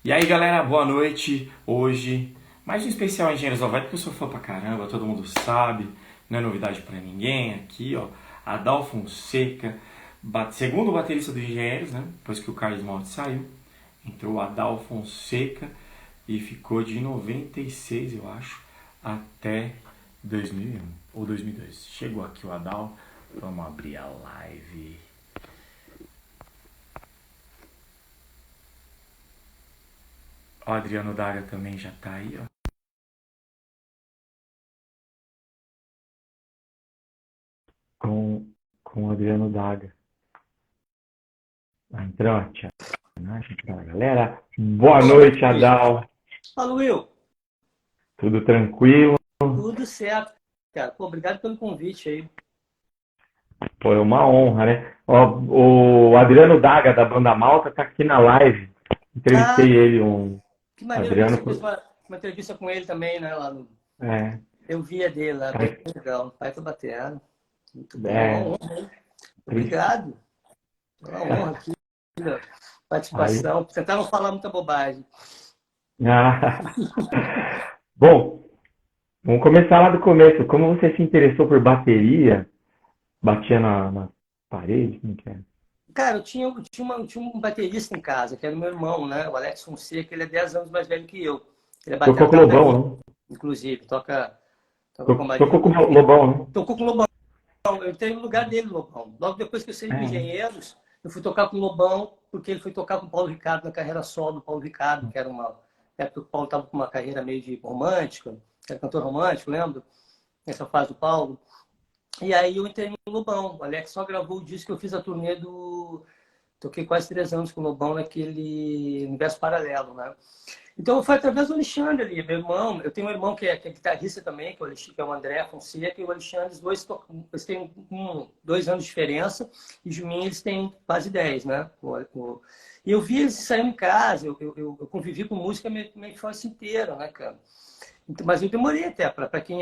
E aí galera, boa noite. Hoje, mais um especial Engenheiros do Havaí, porque eu sou fã pra caramba, todo mundo sabe, não é novidade pra ninguém. Aqui, ó, Adal Fonseca, segundo baterista do Engenheiros, né? Depois que o Carlos Malte saiu, entrou o Adal Fonseca e ficou de 96, eu acho, até 2001 ou 2002. Chegou aqui o Adal, vamos abrir a live. O Adriano Daga também já tá aí, ó. com, com o Adriano Daga. Entrou, tia. Galera, boa Boa noite, noite, Will. Adal. Fala, Will. Tudo tranquilo? Tudo certo, cara. Pô, obrigado pelo convite aí. Foi uma honra, né? Ó, o Adriano Daga, da Banda Malta, tá aqui na live. Ah, Entrevistei ele, um que maneiro. Eu vi que Adriano. você fez uma entrevista com ele também, né? Lá no... É, Eu vi a dele lá, tá, bem legal. Pai tá batendo. Muito bom. Uma é, honra, hein? Obrigado. Uma honra aqui, a aí. participação. Tentar não falar muita bobagem. Ah, bom, vamos começar lá do começo. Como você se interessou por bateria? Batia na parede? Como que é? Cara, eu tinha um baterista em casa, que era o meu irmão, né? O Alex Fonseca, ele é 10 anos mais velho que eu. Ele é Tocou batera com o da Lobão, Rainha, né? inclusive. Toca com a Marília Tocou com o Mendonça. Lobão, né? Tocou com o Lobão. Eu entrei no lugar dele, Lobão. Logo depois que eu saí do É. Engenheiros, eu fui tocar com o Lobão, porque ele foi tocar com o Paulo Ricardo na carreira solo do Paulo Ricardo, que era uma época que o Paulo estava com uma carreira meio de romântica, era cantor romântico, lembra? Nessa fase do Paulo. E aí eu entrei no Lobão. O Alex só gravou o disco que eu fiz a turnê do. Toquei quase 3 anos com o Lobão naquele universo paralelo, né? Então foi através do Alexandre ali, meu irmão. Eu tenho um irmão que é guitarrista também, que é o André Fonseca, e o Alexandre, eles têm 2 anos de diferença, e de mim eles têm quase 10, né? E eu vi eles saindo em casa, eu convivi com música minha infância inteira, né, cara? Então, mas eu demorei até, para quem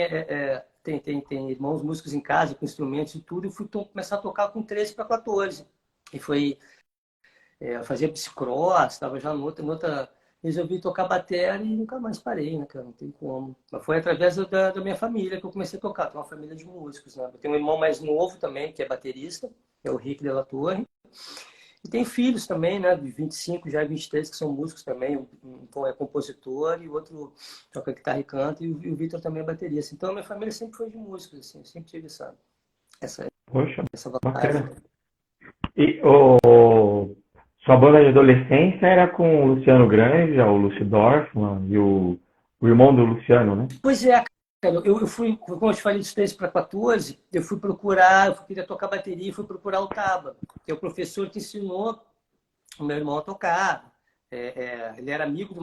tem irmãos músicos em casa, com instrumentos e tudo, eu fui começar a tocar com 13 para 14. E foi eu fazia bicicross, estava já noutra. Resolvi tocar bateria e nunca mais parei, né, cara? Não tem como. Mas foi através da minha família que eu comecei a tocar. Tenho uma família de músicos, né? Eu tenho um irmão mais novo também, que é baterista, que é o Rick Della Torre. E tem filhos também, né? De 25, já 23, que são músicos também. Um é compositor e o outro toca guitarra e canta. E o Vitor também é baterista. Então, a minha família sempre foi de músicos, assim. Eu sempre tive essa, Poxa, essa bacana. vantagem. E sua banda de adolescência era com o Luciano Granja, o Lucy Dorfman e o irmão do Luciano, né? Pois é, cara, eu fui, como eu te falei, de 13 para 14, eu queria tocar bateria e fui procurar o Taba, que é o professor que ensinou o meu irmão a tocar. Ele era amigo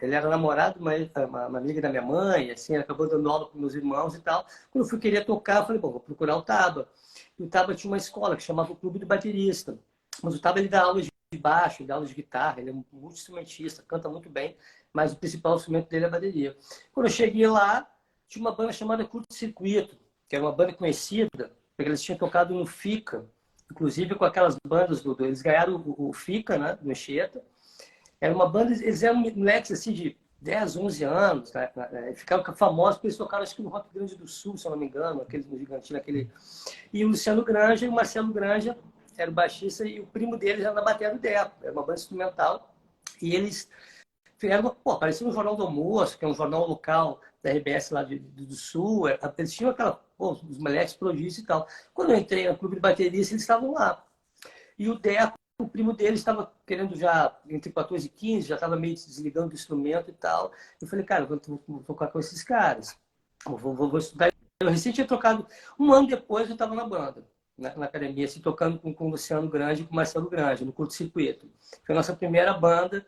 ele era namorado de uma amiga da minha mãe, assim, acabou dando aula para meus irmãos e tal. Quando eu fui querer tocar, eu falei, bom, vou procurar o Taba. E o Taba tinha uma escola que chamava o Clube do Baterista. Mas o Taba, ele dá aula de baixo, ele dá aula de guitarra, ele é um multi-instrumentista, canta muito bem, mas o principal instrumento dele é a bateria. Quando eu cheguei lá, tinha uma banda chamada Curto Circuito, que era uma banda conhecida, porque eles tinham tocado no FICA, inclusive com aquelas bandas eles ganharam o FICA, né, do Anchieta. Era uma banda, eles eram moleques assim de 10, 11 anos, né, ficaram famosos porque eles tocaram acho que no Rock Grande do Sul, se eu não me engano, aquele no Gigantinho, aquele. E o Luciano Granja e o Marcelo Granja era o baixista e o primo deles era na bateria do Deco, era uma banda instrumental. E eles fizeram, pô, parecia um Jornal do Almoço, que é um jornal local da RBS lá do Sul. Eles tinham aquela, pô, os moleques prodígios e tal. Quando eu entrei no clube de bateristas, eles estavam lá. E o Deco, o primo dele, estava querendo já, entre 14 e 15, já estava meio desligando do instrumento e tal. Eu falei, cara, vou tocar com esses caras. Vou estudar. Eu recém tinha tocado, um ano depois eu estava na banda, na academia, assim, tocando com o Luciano Grande e com o Marcelo Grande, no Curto Circuito. Foi a nossa primeira banda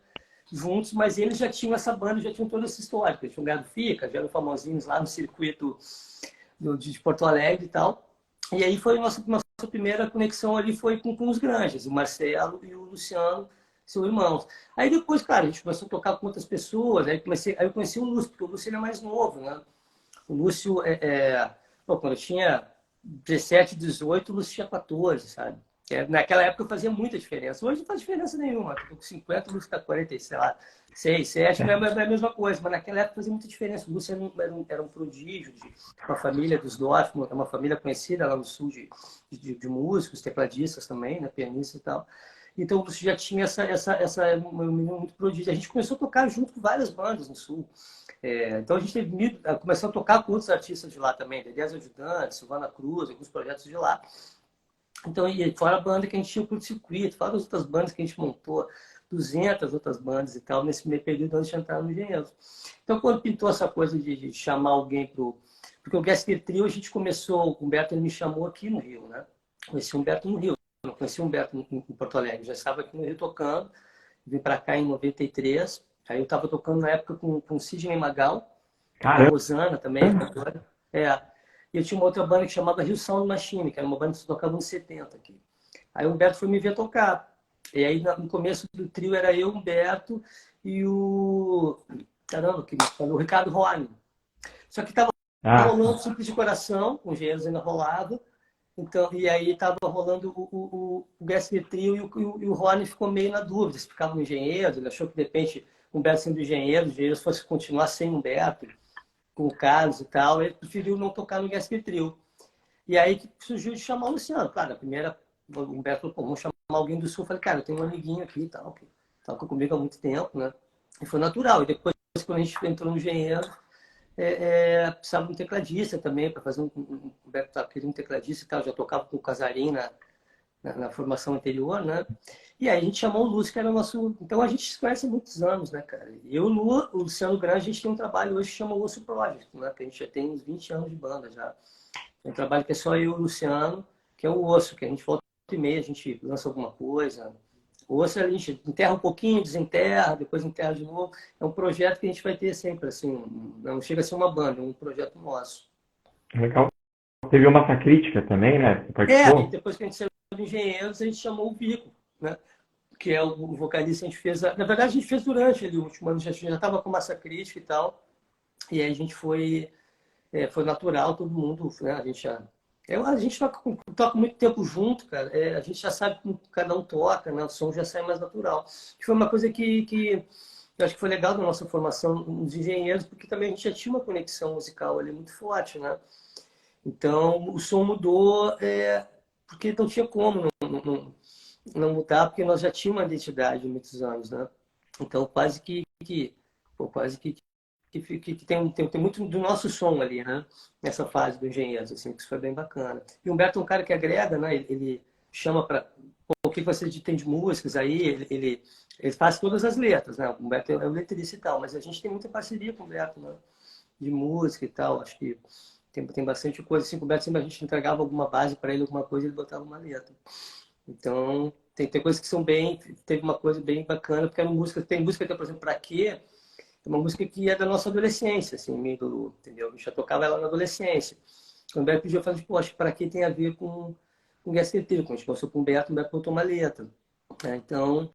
juntos, mas eles já tinham essa banda, já tinham toda essa história. Eles tinham ganhado FICA, já eram famosinhos lá no circuito de Porto Alegre e tal. E aí foi a nossa primeira conexão ali foi com os Granjas, o Marcelo e o Luciano, seus irmãos. Aí depois, cara, a gente começou a tocar com outras pessoas, aí eu conheci o Lúcio, porque o Lúcio ele é mais novo, né? O Lúcio, pô, quando eu tinha 17, 18, o Lúcio tinha 14, sabe? Naquela época fazia muita diferença. Hoje não faz diferença nenhuma. Estou com 50, o Lúcio está com 40, sei lá, 6, 7, é a mesma coisa. Mas naquela época fazia muita diferença. O Lúcio era um prodígio, uma família dos Dorfman, uma família conhecida lá no sul de músicos, tecladistas também, né, pianistas e tal. Então o Lúcio já tinha um menino muito prodígio. A gente começou a tocar junto com várias bandas no sul. Então a gente começou a tocar com outros artistas de lá também, Dedé Ajudantes, Silvana Cruz, alguns projetos de lá. Então, e fora a banda que a gente tinha o Curto Circuito, fora as outras bandas que a gente montou, 200 outras bandas e tal, nesse meio período onde a gente entrava no Engenheiros. Então, quando pintou essa coisa de chamar alguém pro... Porque o Gasker Trio, a gente começou, o Humberto ele me chamou aqui no Rio, né? Conheci o Humberto no Rio, não conheci o Humberto em Porto Alegre, já estava aqui no Rio tocando, vim para cá em 93, aí eu estava tocando na época com o Sidney Magal, a Rosana também, agora. E eu tinha uma outra banda que chamava Rio Sound Machine, que era uma banda que tocava nos 70 aqui. Aí o Humberto foi me ver tocar. E aí no começo do trio era eu, o Humberto e o... Caramba, o Ricardo Roani. Só que estava rolando Simples de Coração, com Engenheiros ainda rolava. Então, e aí estava rolando o Gasker Trio e o Roani ficou meio na dúvida. Se ficava no Engenheiros, ele achou que de repente o Humberto sendo Engenheiros fosse continuar sem o Humberto, com o Carlos e tal, ele preferiu não tocar no Gasker Trio. E aí que surgiu de chamar o Luciano. Claro, a primeira, o Humberto falou, pô, vamos chamar alguém do Sul. Eu falei, cara, eu tenho um amiguinho aqui e tal, que toca comigo há muito tempo, né? E foi natural. E depois, quando a gente entrou no Engenheiro, precisava de um tecladista também, para fazer o Humberto queria um tecladista e tal, já tocava com o Casarim na formação anterior, né? E aí a gente chamou o Lúcio, que era o nosso... Então a gente se conhece há muitos anos, né, cara? E eu, o Luciano Grande, a gente tem um trabalho hoje que chama Osso Project, né? Que a gente já tem uns 20 anos de banda já. Tem um trabalho que é só eu e o Luciano, que é o Osso, que a gente volta e meia, a gente lança alguma coisa. O Osso a gente enterra um pouquinho, desenterra, depois enterra de novo. É um projeto que a gente vai ter sempre, assim, não chega a ser uma banda, é um projeto nosso. Legal. Teve uma Massa Crítica também, né? Você participou? E depois que a gente saiu do Engenheiros, a gente chamou o Vico, né? Que é o vocalista, a gente fez... Na verdade, a gente fez durante ali, o último ano, já estava com Massa Crítica e tal. E aí a gente foi natural, todo mundo, né? A gente toca muito tempo junto, cara. A gente já sabe como cada um toca, né? O som já sai mais natural. Foi uma coisa que eu acho que foi legal da nossa formação nos engenheiros, porque também a gente já tinha uma conexão musical ali muito forte, né? Então, o som mudou porque não tinha como não mudar, porque nós já tínhamos uma identidade há muitos anos, né? Então, quase que tem muito do nosso som ali, né? Nessa fase do Engenheiros, assim, que isso foi bem bacana. E o Humberto é um cara que agrega, né? Ele chama para o que você tem de músicas aí, ele faz todas as letras, né? O Humberto é o letrista e tal, mas a gente tem muita parceria com o Humberto, né? De música e tal, acho que tem bastante coisa. Assim, o Humberto sempre a gente entregava alguma base para ele, alguma coisa, ele botava uma letra. Então, tem coisas que são bem... Teve uma coisa bem bacana, porque tem música que, por exemplo, Pra Quê? É uma música que é da nossa adolescência, assim, entendeu? A gente já tocava ela na adolescência. O Humberto pediu, eu falei, pô, acho que Pra Quê tem a ver com o Gasker Trio. Quando a gente passou com o Humberto botou uma letra. Né? Então,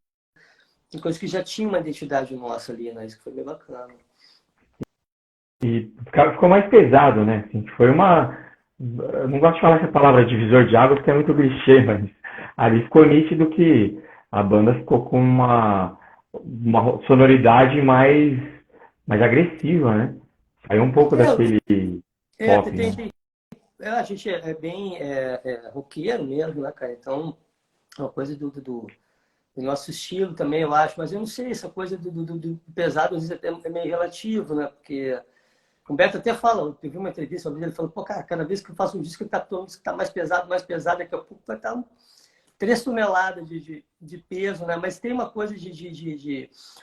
tem coisas que já tinham uma identidade nossa ali, né? Isso que foi bem bacana. E ficou mais pesado, né? Assim, foi uma... Eu não gosto de falar essa palavra divisor de água porque é muito clichê, mas ali ficou nítido que a banda ficou com uma sonoridade mais agressiva, né? Saiu um pouco daquele pop, né? A gente é bem roqueiro mesmo, né, cara? Então, é uma coisa do nosso estilo também, eu acho. Mas eu não sei, essa coisa do pesado às vezes é meio relativo, né? Porque o Humberto até fala, eu vi uma entrevista, ele falou, pô, cara, cada vez que eu faço um disco, tá mais pesado, daqui a pouco vai estar 3 toneladas de peso, né? Mas tem uma coisa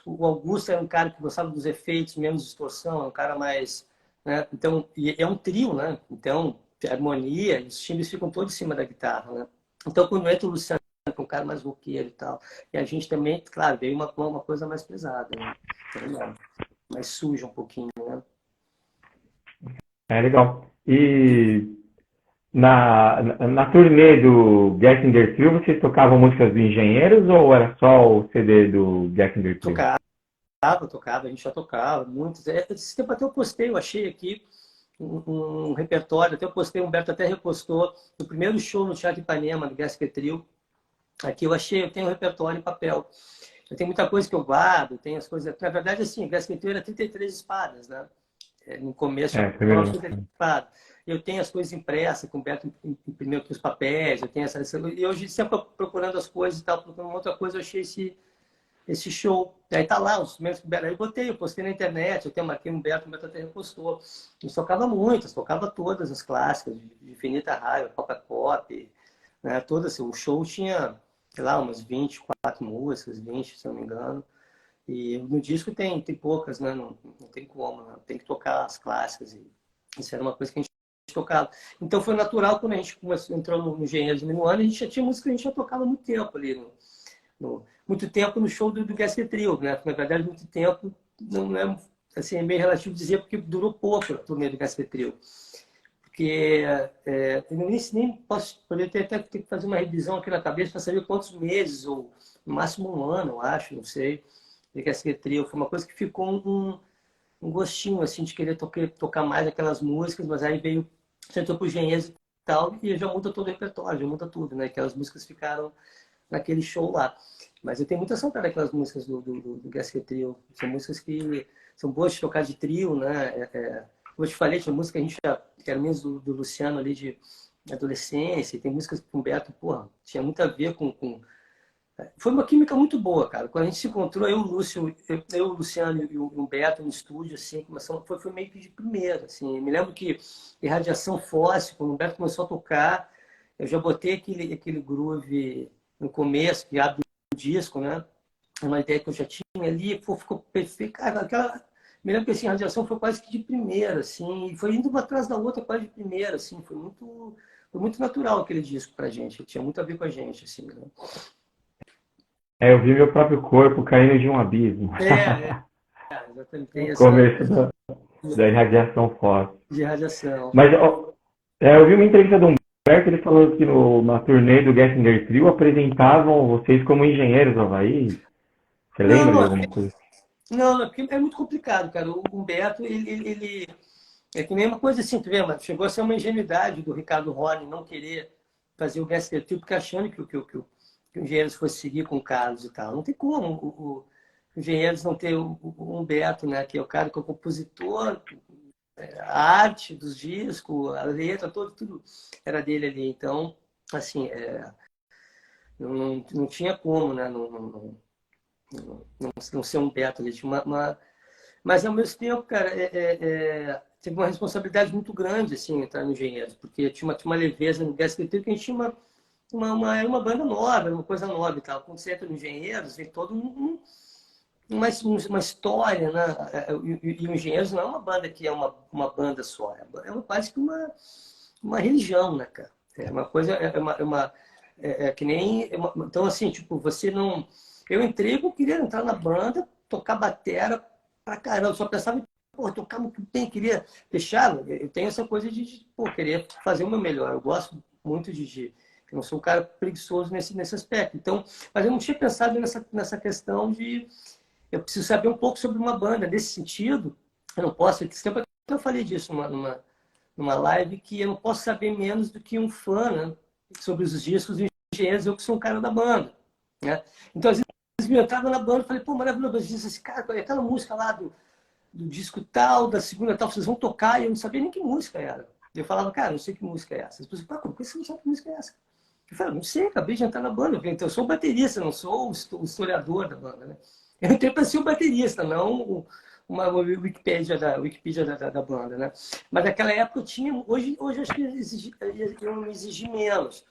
O Augusto é um cara que gostava dos efeitos, menos distorção, é um cara mais... Né? Então, e é um trio, né? Então, a harmonia, os timbres ficam todos em cima da guitarra, né? Então, quando entra o Luciano, que é um cara mais roqueiro e tal, e a gente também, claro, veio uma coisa mais pesada, né? Então, mais suja um pouquinho, né? É legal. E na turnê do Gessinger Trio, vocês tocavam músicas do Engenheiros ou era só o CD do Gessinger Trio? Tocava, a gente já tocava, muitos. Esse tempo até eu postei, eu achei aqui um repertório, até eu postei, o Humberto até repostou, no primeiro show no Teatro Ipanema, do Gasker Trio, Aqui eu tenho um repertório em papel. Eu tenho muita coisa que eu guardo, tenho as coisas. Na verdade, assim, a Gasqueteiro era 33 espadas, né? No começo, primeiro. 33 espadas. Eu tenho as coisas impressas, que o Beto imprimiu aqui os papéis, eu tenho e hoje, sempre procurando as coisas e tal, procurando outra coisa, eu achei esse show. Aí tá lá, os primeiros que o Beto. Aí eu postei na internet, eu tenho marquei no Beto, o Beto até repostou. A gente tocava muitas, tocava todas as clássicas, de Infinita Raio, Copa Pop, né? Todas, assim, o show tinha, sei lá, umas 24 músicas, 20, se eu não me engano. E no disco tem poucas, né? Não tem como, né? Tem que tocar as clássicas. E isso era uma coisa que a gente tocava. Então foi natural quando a gente entrou no Engenheiros de Minuano, a gente já tinha música que a gente já tocava há muito tempo ali. Muito tempo no show do Gasquet Trio, né? Na verdade, muito tempo não é, assim, é meio relativo dizer, porque durou pouco a turnê do Gasquet Trio. Porque eu nem posso, poderia até ter que fazer uma revisão aqui na cabeça para saber quantos meses, ou no máximo um ano, eu acho, não sei. De Gasquet Trio foi uma coisa que ficou um gostinho assim de querer tocar mais aquelas músicas, mas aí veio, você entrou pro Engenheiros e tal, e já muda todo o repertório, já muda tudo, né? Aquelas músicas ficaram naquele show lá. Mas eu tenho muita saudade daquelas músicas do Gasquet Trio. São músicas que são boas de tocar de trio, né? Como eu te falei, tinha música que a gente já, que era mesmo do Luciano ali de adolescência, e tem músicas com o Beto, porra, tinha muito a ver com. Foi uma química muito boa, cara. Quando a gente se encontrou, eu, o Lúcio, o Luciano e o Beto no estúdio, assim, foi meio que de primeira, assim. Me lembro que Irradiação Fóssil, quando o Beto começou a tocar, eu já botei aquele groove no começo, que abre o disco, né? Uma ideia que eu já tinha ali, pô, ficou perfeito. Cara, me lembro que assim, a Radiação foi quase que de primeira, assim, e foi indo uma atrás da outra quase de primeira, assim, foi muito natural aquele disco pra gente, tinha muito a ver com a gente, assim, né? Eu vi meu próprio corpo caindo de um abismo. Exatamente, tem No essa começo da irradiação forte. de radiação. Mas ó, eu vi uma entrevista do Humberto, ele falando que na turnê do Gessinger Trio apresentavam vocês como engenheiros do Havaí. Você Não, lembra de não, alguma coisa? não, porque é muito complicado, cara. O Humberto, ele é que nem uma coisa assim, tu vê, mas chegou a ser uma ingenuidade do Ricardo Rony não querer fazer o Gaster Trio, porque achando que o Engenheiros fosse seguir com o Carlos e tal. Não tem como o Engenheiros não ter o Humberto, né, que é o cara que é o compositor, a arte dos discos, a letra, tudo era dele ali. Então, assim, não tinha como, né, não ser um Humberto ali. Tinha mas, ao mesmo tempo, cara, teve uma responsabilidade muito grande, assim, entrar no Engenheiros, porque tinha uma leveza no Gasquet que a gente tinha era uma banda nova, era uma coisa nova e tal. Quando você entra no Engenheiros, vem todo uma história, né? E o Engenheiros não é uma banda que é uma banda só, quase que uma religião, né, cara? É uma coisa, que nem... então, assim, tipo, você não... Eu entrei, eu queria entrar na banda, tocar batera pra caramba, só pensava em, pô, tocar muito bem, queria deixar, eu tenho essa coisa de pô, querer fazer o meu melhor, eu gosto muito eu não sou um cara preguiçoso nesse aspecto, então, mas eu não tinha pensado nessa questão de, eu preciso saber um pouco sobre uma banda, nesse sentido, eu não posso, sempre eu falei disso numa live, que eu não posso saber menos do que um fã, né, sobre os discos dos engenheiros, eu que sou um cara da banda, né, então, às vezes, eu entrava na banda e falei, pô, maravilhoso, eu disse assim, cara, aquela música lá do disco tal, da segunda tal, vocês vão tocar, e eu não sabia nem que música era. Eu falava, cara, não sei que música é essa. As pessoas falavam, como que você não sabe que música é essa? Eu falei, não sei, acabei de entrar na banda, então eu sou baterista, não sou o historiador da banda, né? Eu entrei para ser o baterista, não uma Wikipédia da banda, né? Mas naquela época eu tinha, hoje eu acho que eu me exigi menos,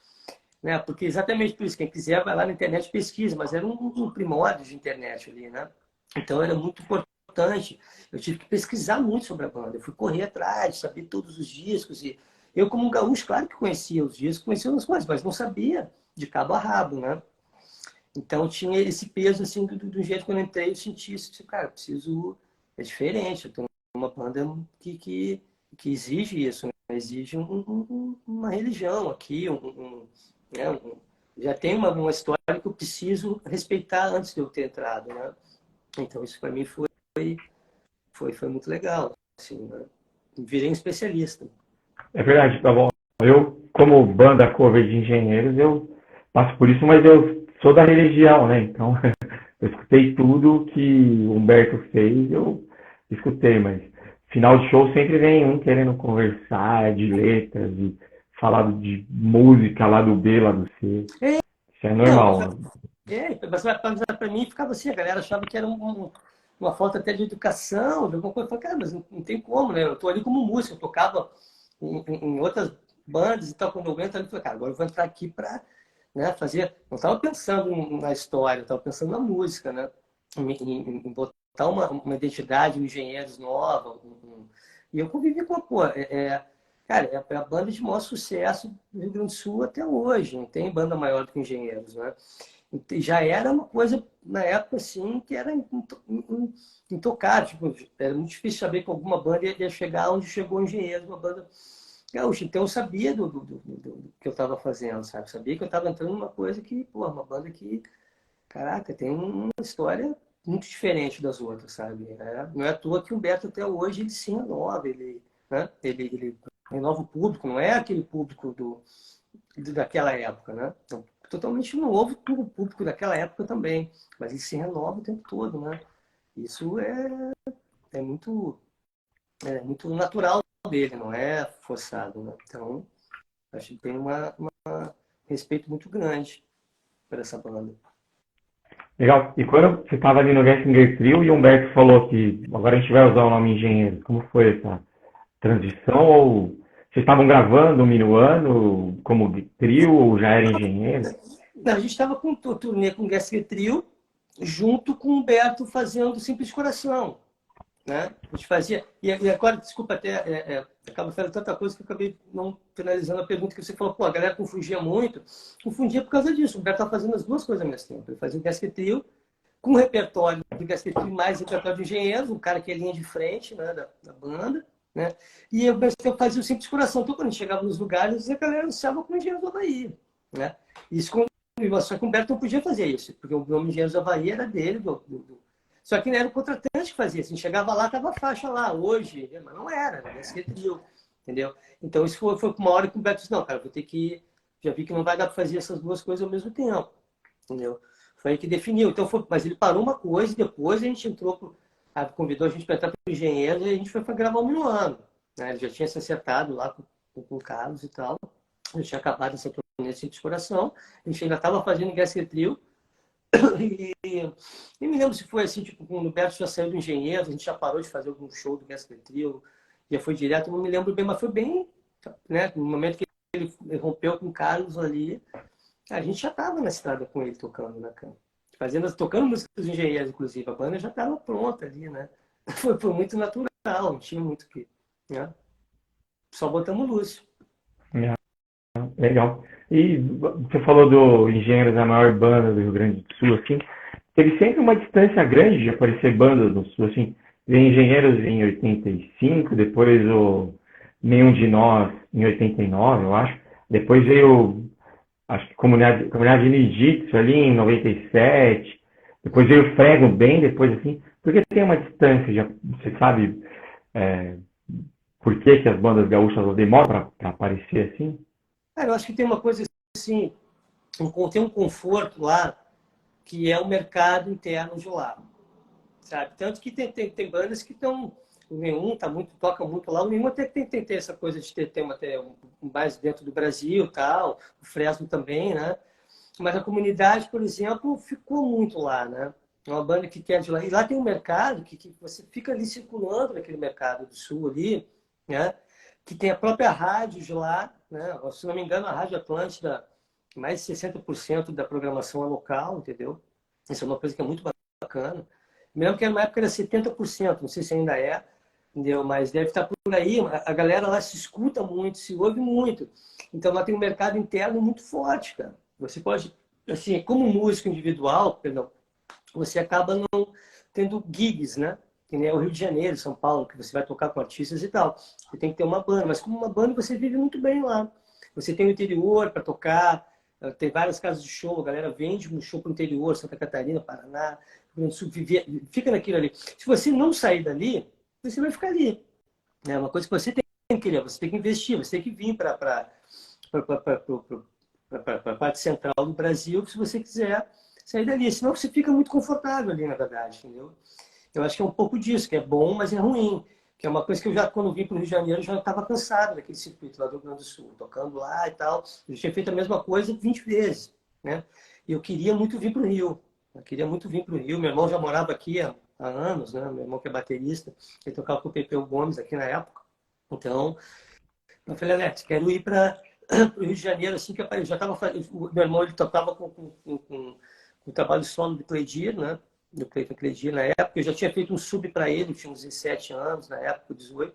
né? Porque exatamente por isso, quem quiser vai lá na internet e pesquisa, mas era um primórdio de internet ali, né? Então era muito importante. Eu tive que pesquisar muito sobre a banda. Eu fui correr atrás, saber todos os discos. E eu, como um gaúcho, claro que conhecia os discos, conhecia as coisas, mas não sabia de cabo a rabo, né? Então tinha esse peso, assim, do jeito que eu entrei, eu senti isso, cara, preciso... É diferente, eu tô numa banda que exige isso, né? Exige uma religião aqui, né? Já tem uma história que eu preciso respeitar antes de eu ter entrado, né? Então isso para mim foi muito legal, assim, né? Virei um especialista. É verdade, tá bom. Eu, como banda cover de engenheiros, eu passo por isso, mas eu sou da religião, né? Então, eu escutei tudo que o Humberto fez, eu escutei, mas final de show sempre vem um querendo conversar de letras e falar de música, lado B, lado C. É, Isso é não, normal. mas para mim ficava assim, a galera achava que era uma falta até de educação, de alguma coisa. Eu falei, cara, mas não tem como, né? Eu tô ali como músico, eu tocava em outras bandas e tal, quando eu entro ali, eu falei, cara, agora eu vou entrar aqui para, né, fazer. Não estava pensando na história, eu estava pensando na música, né? Em botar uma identidade, um engenheiros nova. E eu convivi com a, pô, cara, é a banda de maior sucesso do Rio Grande do Sul até hoje, não tem banda maior do que Engenheiros, né? Já era uma coisa, na época, assim, que era intocável. Tipo, era muito difícil saber que alguma banda ia chegar onde chegou Engenheiros, uma banda gaúcha. Então, eu sabia do que eu estava fazendo, sabe? Sabia que eu estava entrando numa coisa que, pô, uma banda que, caraca, tem uma história muito diferente das outras, sabe? Não é à toa que o Humberto, até hoje, ele se renova, né? Ele renova o público, não é aquele público daquela época, né? Então, totalmente novo, tudo o público daquela época também, mas ele se renova o tempo todo, né? Isso é muito, muito natural dele, não é forçado, né? Então, acho que tem um respeito muito grande por essa banda. Legal. E quando você estava ali no Gessinger Trio e o Humberto falou que agora a gente vai usar o nome Engenheiro, como foi essa transição? Ou vocês estavam gravando, minuano, como trio, ou já era engenheiro? Não, a gente estava com o turnê com o Gasker Trio, junto com o Humberto fazendo Simples Coração, né? A gente fazia. E agora, desculpa, até acaba falando tanta coisa que eu acabei não finalizando a pergunta que você falou. Pô, a galera confundia muito. Confundia por causa disso. O Humberto estava fazendo as duas coisas ao mesmo tempo. Ele fazia o Gasker Trio com o repertório do Gasker Trio mais repertório de engenheiros, um cara que é linha de frente, né, da banda. Né? E eu fazia o Simples Coração. Então, quando a gente chegava nos lugares, a galera anunciava com Engenheiros do Havaí. Né? Isso com só que o Humberto não podia fazer isso, porque o nome Engenheiros do Havaí era dele. Só que não era o contratante que fazia. Assim, chegava lá, tava a faixa lá, hoje. Mas não era Gasker Trio. Entendeu? Então, isso foi uma hora que o Humberto disse, não, cara, vou ter que... Já vi que não vai dar para fazer essas duas coisas ao mesmo tempo. Entendeu? Foi aí que definiu. Então, mas ele parou uma coisa e depois a gente entrou convidou a gente para entrar para o engenheiro e a gente foi para gravar um ano. Né? Ele já tinha se acertado lá com o Carlos e tal. A gente tinha acabado essa turnê de coração. A gente ainda estava fazendo Gasker Trio. E me lembro se foi assim, tipo, quando o Beto já saiu do engenheiro, a gente já parou de fazer algum show do Gasker Trio, já foi direto, não me lembro bem, mas foi bem, né? No momento que ele rompeu com o Carlos ali, a gente já estava na estrada com ele tocando na cama. Tocando músicas dos engenheiros, inclusive. A banda já estava pronta ali, né? Foi muito natural, não tinha muito que. Né? Só botamos Lúcio. Legal. E você falou do Engenheiros, a maior banda do Rio Grande do Sul, assim. Teve sempre uma distância grande de aparecer bandas no Sul, assim. Veio Engenheiros em 85, depois o Nenhum de Nós em 89, eu acho. Depois veio, acho que Comunidade Ninjitsu ali em 97. Depois veio o Frego bem depois, assim. Porque tem uma distância, já, você sabe por que as bandas gaúchas demoram para aparecer assim? Eu acho que tem uma coisa assim, tem um conforto lá, que é o mercado interno de lá. Sabe? Tanto que tem bandas que estão. O Nenhum toca muito lá. O Nenhum até tem essa coisa de ter um mais dentro do Brasil tal. O Fresno também, né? Mas a comunidade, por exemplo, ficou muito lá, né? É uma banda que quer de lá. E lá tem um mercado que você fica ali circulando naquele mercado do sul ali, né? Que tem a própria rádio de lá, né? Se não me engano, a Rádio Atlântida, mais de 60% da programação é local, entendeu? Isso é uma coisa que é muito bacana. Me lembro que na época era 70%, não sei se ainda é, entendeu? Mas deve estar por aí. A galera lá se escuta muito, se ouve muito. Então lá tem um mercado interno muito forte, cara. Você pode, assim, como músico individual, perdão, você acaba não tendo gigs, né? Que nem é o Rio de Janeiro, São Paulo, que você vai tocar com artistas e tal. Você tem que ter uma banda, mas como uma banda você vive muito bem lá. Você tem o interior para tocar, tem várias casas de show, a galera vende um show para o interior, Santa Catarina, Paraná, Rio Grande do Sul, fica naquilo ali. Se você não sair dali, você vai ficar ali. É uma coisa que você tem que querer, você tem que investir, você tem que vir para para a parte central do Brasil, se você quiser sair dali. Senão você fica muito confortável ali, na verdade, entendeu? Eu acho que é um pouco disso, que é bom, mas é ruim. Que é uma coisa que eu já, quando vim para o Rio de Janeiro, já estava cansado daquele circuito lá do Rio Grande do Sul, tocando lá e tal. Eu tinha feito a mesma coisa 20 vezes, né? E eu queria muito vir para o Rio. Eu queria muito vir para o Rio. Meu irmão já morava aqui há anos, né? Meu irmão que é baterista, ele tocava com o Pepeu Gomes aqui na época. Então, eu falei, Alex, quero ir para o Rio de Janeiro, assim, que eu já estava fazendo. O meu irmão, ele tocava com o trabalho solo do Cleidir, né? Do Cleiton Cleidir na época. Eu já tinha feito um sub para ele, tinha uns 17 anos, na época, 18.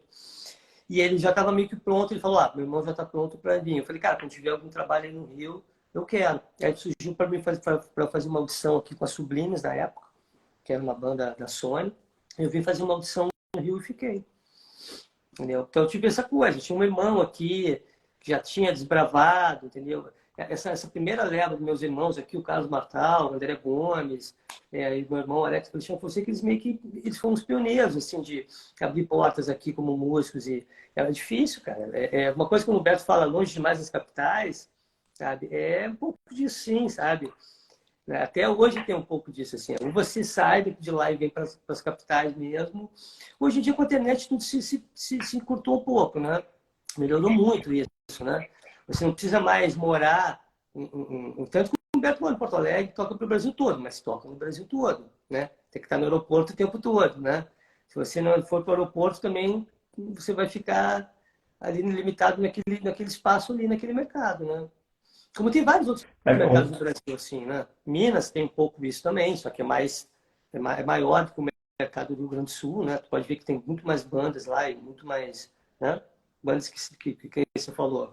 E ele já estava meio que pronto. Ele falou, meu irmão já está pronto para vir. Eu falei, cara, quando tiver algum trabalho aí no Rio, eu quero. Aí surgiu para mim para fazer uma audição aqui com a Sublimes, na época, que era uma banda da Sony. Eu vim fazer uma audição no Rio e fiquei. Entendeu? Então eu tive essa coisa, eu tinha um irmão aqui que já tinha desbravado, entendeu? Essa primeira leva dos meus irmãos aqui, o Carlos Martal, o André Gomes, e meu irmão Alex Cristiano Fonseca, eles meio que eles foram os pioneiros, assim, de abrir portas aqui como músicos, e era difícil, cara. É uma coisa que o Humberto fala, longe demais das capitais, sabe? É um pouco disso, sim, sabe? Até hoje tem um pouco disso, assim. Ou você sai de lá e vem para as capitais mesmo. Hoje em dia, com a internet, tudo se encurtou um pouco, né? Melhorou muito isso, né? Você não precisa mais morar tanto que o Humberto mora em Porto Alegre, toca para o Brasil todo, mas toca no Brasil todo, né? Tem que estar no aeroporto o tempo todo, né? Se você não for para o aeroporto, também você vai ficar ali limitado naquele espaço ali, naquele mercado, né? Como tem vários outros mercados no Brasil, assim, né? Minas tem um pouco isso também, só que é maior do que o mercado do Rio Grande do Sul, né? Tu pode ver que tem muito mais bandas lá e muito mais, né? Bandas que você falou.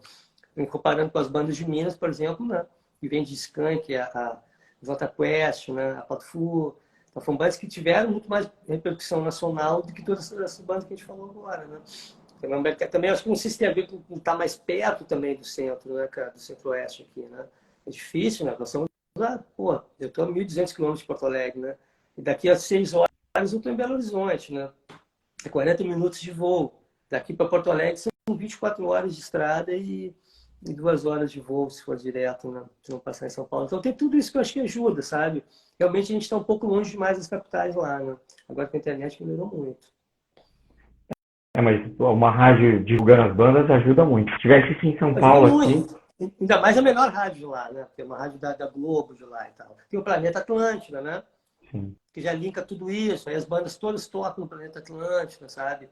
Comparando com as bandas de Minas, por exemplo, né? Que vem de Skank, a Jota Quest, né? A Pato Fu. Então, foram bandas que tiveram muito mais repercussão nacional do que todas essas bandas que a gente falou agora, né? Também acho que não sei se tem a ver com estar mais perto também do centro, né, cara? Do centro-oeste aqui, né? É difícil, né? Nós estamos lá, pô, eu estou a 1.200 quilômetros de Porto Alegre, né? E daqui a 6 horas eu estou em Belo Horizonte, né? É 40 minutos de voo. Daqui para Porto Alegre são 24 horas de estrada e 2 horas de voo, se for direto, né? Se não passar em São Paulo. Então tem tudo isso que eu acho que ajuda, sabe? Realmente a gente está um pouco longe demais das capitais lá, né? Agora com a internet melhorou muito. Mas uma rádio divulgando as bandas ajuda muito. Se tivesse isso em São Paulo aqui. Ainda mais a melhor rádio de lá, né? Tem uma rádio da Globo de lá e tal. Tem o Planeta Atlântida, né? Sim. Que já linka tudo isso. Aí as bandas todas tocam no Planeta Atlântida, sabe?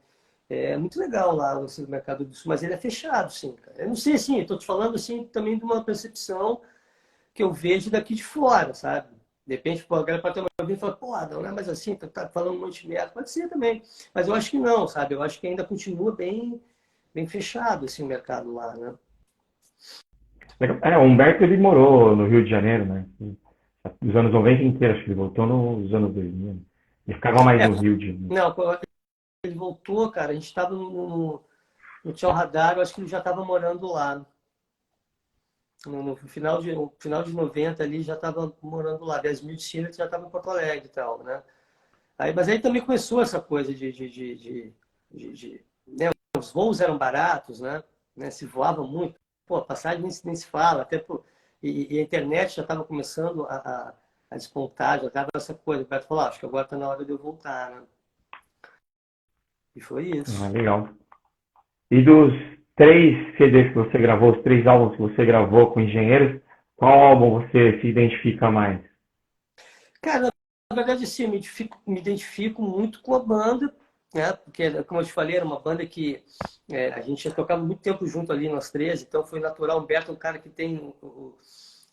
É muito legal lá no Mercado do Sul, mas ele é fechado, sim, cara. Eu não sei, assim, eu tô te falando, assim, também de uma percepção que eu vejo daqui de fora, sabe? De repente, pô, a galera pode ter uma vida e falar, pô, não é mais assim, tá falando um monte de merda. Pode ser também. Mas eu acho que não, sabe? Eu acho que ainda continua bem fechado, assim, o mercado lá, né? O Humberto, ele morou no Rio de Janeiro, né? Nos anos 90 inteiros, acho que ele voltou nos anos 2000. Ele ficava mais no Rio de Janeiro. Não, quando ele voltou, cara, a gente estava no Tchau Radar, eu acho que ele já estava morando lá. No final de 90 ali, já estava morando lá. 10 mil de Chile, já estava em Porto Alegre e tal, né? Mas aí também começou essa coisa né? Os voos eram baratos, né? Se voava muito. Pô, a passagem nem se fala. E a internet já estava começando a despontar, já estava essa coisa. O Beto falou, acho que agora está na hora de eu voltar, né? E foi isso. Legal. E dos 3 CDs que você gravou, os 3 álbuns que você gravou com engenheiros, qual álbum você se identifica mais? Cara, na verdade, assim, eu me identifico muito com a banda, né? Porque, como eu te falei, era uma banda que a gente já tocava muito tempo junto ali, nós 13, então foi natural. O Humberto é um cara que tem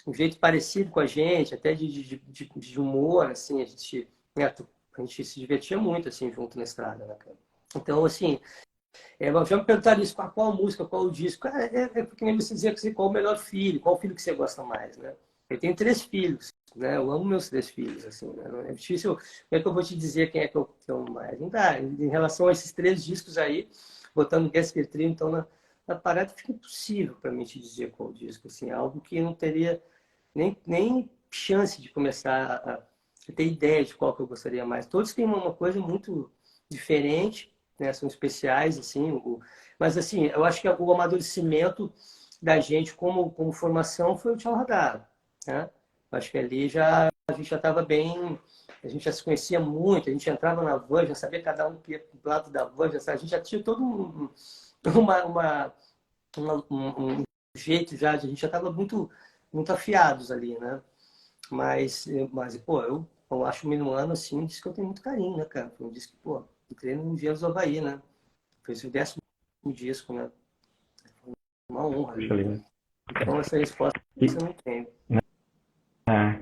um jeito parecido com a gente, até de humor, assim, a gente se divertia muito, assim, junto na estrada, né, cara? Então, assim, já me perguntaram isso, qual música, qual o disco? Porque nem você dizer qual o melhor filho, qual o filho que você gosta mais, né? Eu tenho 3 filhos, né? Eu amo meus 3 filhos, assim, né? Não é difícil, como é que eu vou te dizer quem é que eu amo mais? Não dá. Em relação a esses 3 discos aí, botando Gasper Trio, então na parada fica impossível para mim te dizer qual disco, assim, algo que eu não teria nem chance de começar a ter ideia de qual que eu gostaria mais. Todos têm uma coisa muito diferente, né? São especiais, assim, mas assim, eu acho que o amadurecimento da gente como formação foi o Tchau Radar, né? Acho que ali já a gente já estava bem, a gente já se conhecia muito, a gente entrava na van, já sabia cada um que ia do lado da van, a gente já tinha todo uma, um jeito já, a gente já estava muito afiados ali, né? Mas pô, eu acho o Minuano, assim, um disco que eu tenho muito carinho, né, cara? Foi um disco que, pô, eu criei no Engenheiros do Havaí, né? Foi o 10º disco, né? Uma honra Puxa, ali. legal. Então, essa resposta E, você não tem. ah,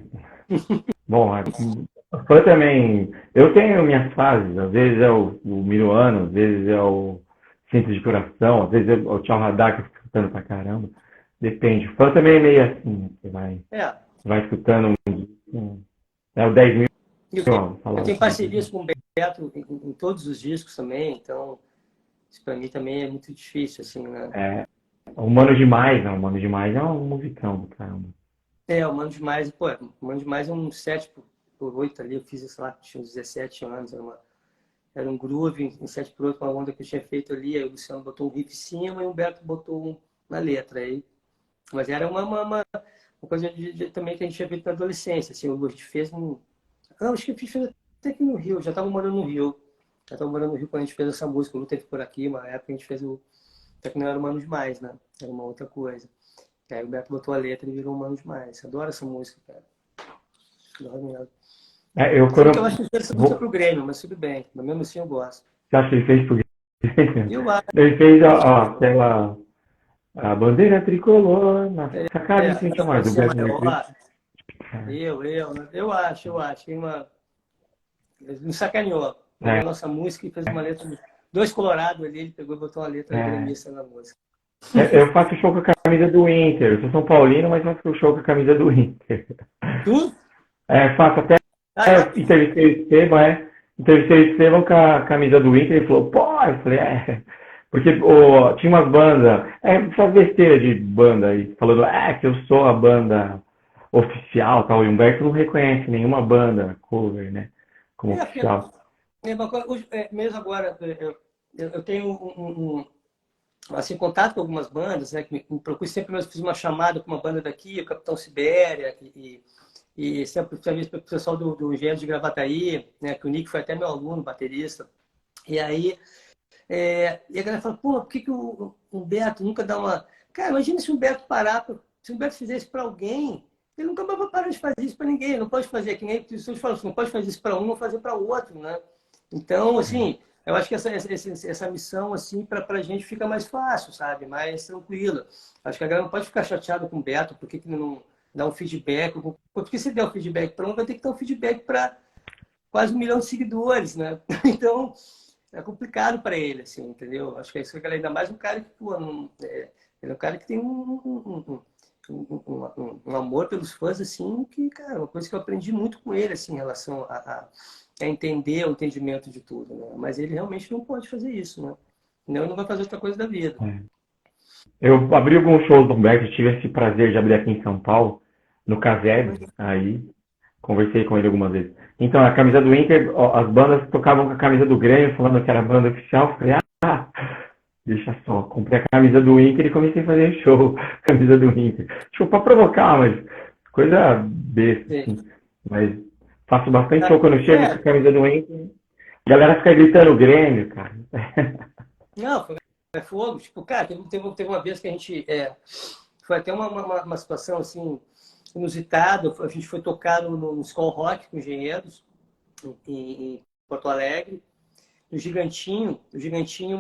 bom, fã também. Eu tenho minhas fases. Às vezes é o Minuano, às vezes é o Centro de Coração, às vezes é o Tchau Radar que eu fico escutando pra caramba. Depende. Fã também é meio assim, né? Você É, vai escutando é o 10 mil, eu falar tenho assim. parcerias com o Beto em todos os discos também, então isso para mim também é muito difícil, assim, né? É, Humano Demais, não. Humano Demais é um musicão do caramba. O Mano Demais, pô, o Mano Demais é um 7x8 ali, eu fiz isso lá, tinha uns 17 anos, era um groove em 7x8, uma onda que eu tinha feito ali, aí o Luciano botou um riff em cima e o Humberto botou na letra, aí, mas era uma coisa também que a gente tinha feito na adolescência, assim, a gente fez não, acho que eu fiz até aqui no Rio, já estava morando no Rio, quando a gente fez essa música, o Lu teve por aqui, uma época a gente fez até que não era Humano Demais, né, era uma outra coisa. Aí o Beto botou a letra e virou Humano Demais. Adoro essa música, cara. Adoro mesmo. Eu Se bem que eu quando acho que ele fez essa música vou, pro Grêmio, mas tudo bem. Mas mesmo assim eu gosto. você acha que ele fez por Eu acho. Ele fez aquela a bandeira tricolor na sacada em frente ao mar, Pode do ser Beto Ribeiro. maior. Eu acho. Tem uma... Ele não sacaneou. Pegou É, a nossa música e fez uma letra. Dois colorados ali, ele pegou e botou uma letra é. gremista na música. Eu faço show com a camisa do Inter. Eu sou São Paulino, mas faço show com a camisa do Inter. Tu? Faço até Ah, é? entrevistei o Esteban, Entrevistei o Esteban com a camisa do Inter. Ele falou, pô, eu falei, é. Porque tinha umas bandas, essas besteira de banda aí, falando, que eu sou a banda oficial, tal, e o Humberto não reconhece nenhuma banda cover, né, como Porque oficial. mesmo agora, eu tenho assim, contato com algumas bandas, né, que me procuram sempre, eu fiz uma chamada com uma banda daqui, o Capitão Sibéria, e sempre fiz para o pessoal do Engenheiro de Gravataí, né, que o Nick foi até meu aluno, baterista. E aí, e a galera fala, pô, por que o Humberto nunca dá uma... Cara, imagina se o Humberto se o Humberto fizesse para alguém, ele nunca vai parar de fazer isso para ninguém, não pode fazer, que nem o pessoas falam, não pode fazer isso para um, não fazer para o outro, né? Então, assim, eu acho que essa missão, assim, para a gente fica mais fácil, sabe? Mais tranquila. Acho que a galera não pode ficar chateada com o Beto, por que não dá um feedback? Porque se der um feedback para um, vai ter que dar um feedback para quase 1 milhão de seguidores, né? Então, é complicado para ele, assim, entendeu? Acho que é isso que ainda mais um cara que, pô, ele é um cara que tem um amor pelos fãs, assim, que, cara, uma coisa que eu aprendi muito com ele, assim, em relação a entender o entendimento de tudo, né? Mas ele realmente não pode fazer isso, né? Senão ele não vai fazer outra coisa da vida. Eu abri alguns shows do Humberto, tive esse prazer de abrir aqui em São Paulo, no Casebre, aí conversei com ele algumas vezes. Então, a camisa do Inter, as bandas tocavam com a camisa do Grêmio, falando que era a banda oficial, eu falei, deixa só, comprei a camisa do Inter e comecei a fazer show, camisa do Inter. Tipo, pra provocar, mas coisa besta, assim. Mas faço bastante show quando eu chego com a camisa do Inter. A galera fica gritando Grêmio, cara. Não, é fogo. Tipo, cara, teve uma vez que a gente... foi até uma situação, assim, inusitada. A gente foi tocar no Skol Rock com Engenheiros, em Porto Alegre. O Gigantinho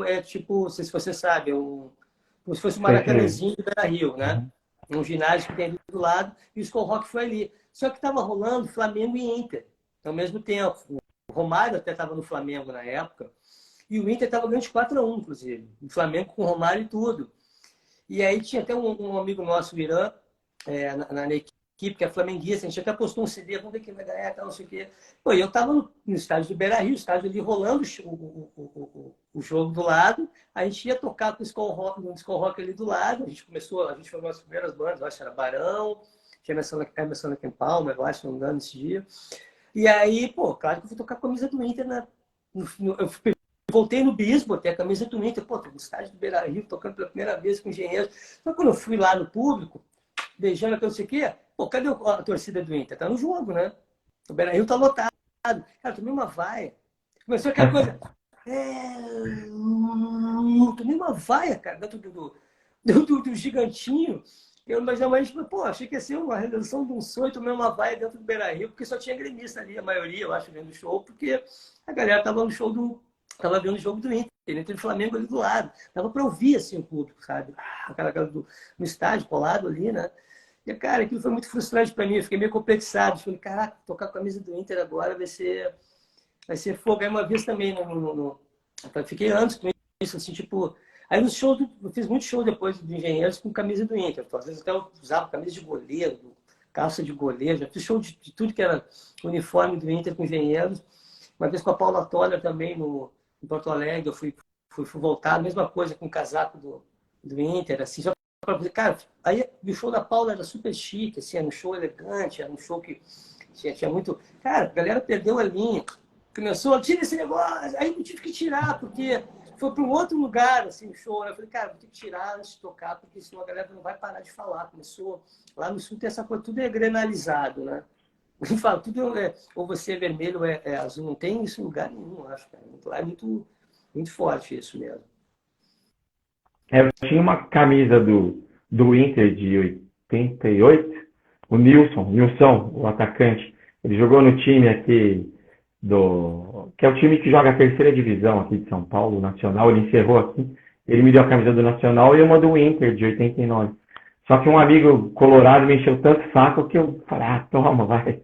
é tipo, não sei se você sabe, como se fosse um Maracanãzinho do Beira-Rio, né? Um ginásio que tem ali do lado, e o Skol Rock foi ali. Só que estava rolando Flamengo e Inter ao mesmo tempo. O Romário até estava no Flamengo na época, e o Inter estava ganhando de 4-1, inclusive. O Flamengo com o Romário e tudo. E aí tinha até um amigo nosso, o Irã, na equipe, que é flamenguista, a gente até postou um CD, vamos ver quem vai ganhar, tal, não sei o quê. Pô, eu estava no estádio do Beira-Rio, o estádio ali rolando o jogo do lado, a gente ia tocar com o Skol Rock ali do lado, a gente foi uma das primeiras bandas, eu acho que era Barão, tinha Emerson Lake Palmer, eu acho, se não me engano, nesse dia. E aí, pô, claro que eu fui tocar com a camisa do Inter, né? Eu voltei no Bis, botei a camisa do Inter, pô, tô no estádio do Beira-Rio, tocando pela primeira vez com engenheiros. Só quando eu fui lá no público, beijando aquilo, não sei o quê, pô, cadê a torcida do Inter? Tá no jogo, né? O Beira-Rio tá lotado. Cara, tomei uma vaia. Começou aquela coisa. Tomei uma vaia, cara, dentro do gigantinho. Eu imaginava, pô, achei que ia ser uma realização de um sonho, tomei uma vaia dentro do Beira-Rio, porque só tinha gremista ali, a maioria, eu acho, vendo o show, porque a galera tava no show tava vendo o jogo do Inter, Inter e Flamengo ali do lado. Dava para ouvir assim o público, sabe? Aquela no estádio, colado ali, né? E, cara, aquilo foi muito frustrante para mim. Eu fiquei meio complexado. Falei, caraca, tocar com a camisa do Inter agora vai ser fogo. Aí uma vez também, fiquei anos com isso, assim, tipo. Aí no show, eu fiz muito show depois do Engenheiros com camisa do Inter. Às vezes até eu usava camisa de goleiro, calça de goleiro. Já fiz show de tudo que era uniforme do Inter com Engenheiros. Uma vez com a Paula Toller também em Porto Alegre, eu fui voltar, mesma coisa com o casaco do Inter, assim, só para dizer, cara, aí o show da Paula era super chique, assim, era um show elegante, era um show que tinha muito. Cara, a galera perdeu a linha, começou, tira esse negócio, aí eu tive que tirar, porque foi para um outro lugar, assim, o show, né? Eu falei, cara, vou ter que tirar antes de tocar, porque senão a galera não vai parar de falar. Começou, lá no Sul tem essa coisa, tudo é grenalizado, né? Eu falo, tudo ou você é vermelho ou é azul, não tem isso em lugar nenhum, acho, cara. Lá é muito, muito forte isso mesmo. Eu tinha uma camisa do Inter de 88, o Nilson, o atacante. Ele jogou no time aqui que é o time que joga a terceira divisão aqui de São Paulo, o Nacional. Ele encerrou aqui. Ele me deu a camisa do Nacional e uma do Inter de 89. Só que um amigo colorado me encheu tanto saco que eu falei, toma, vai,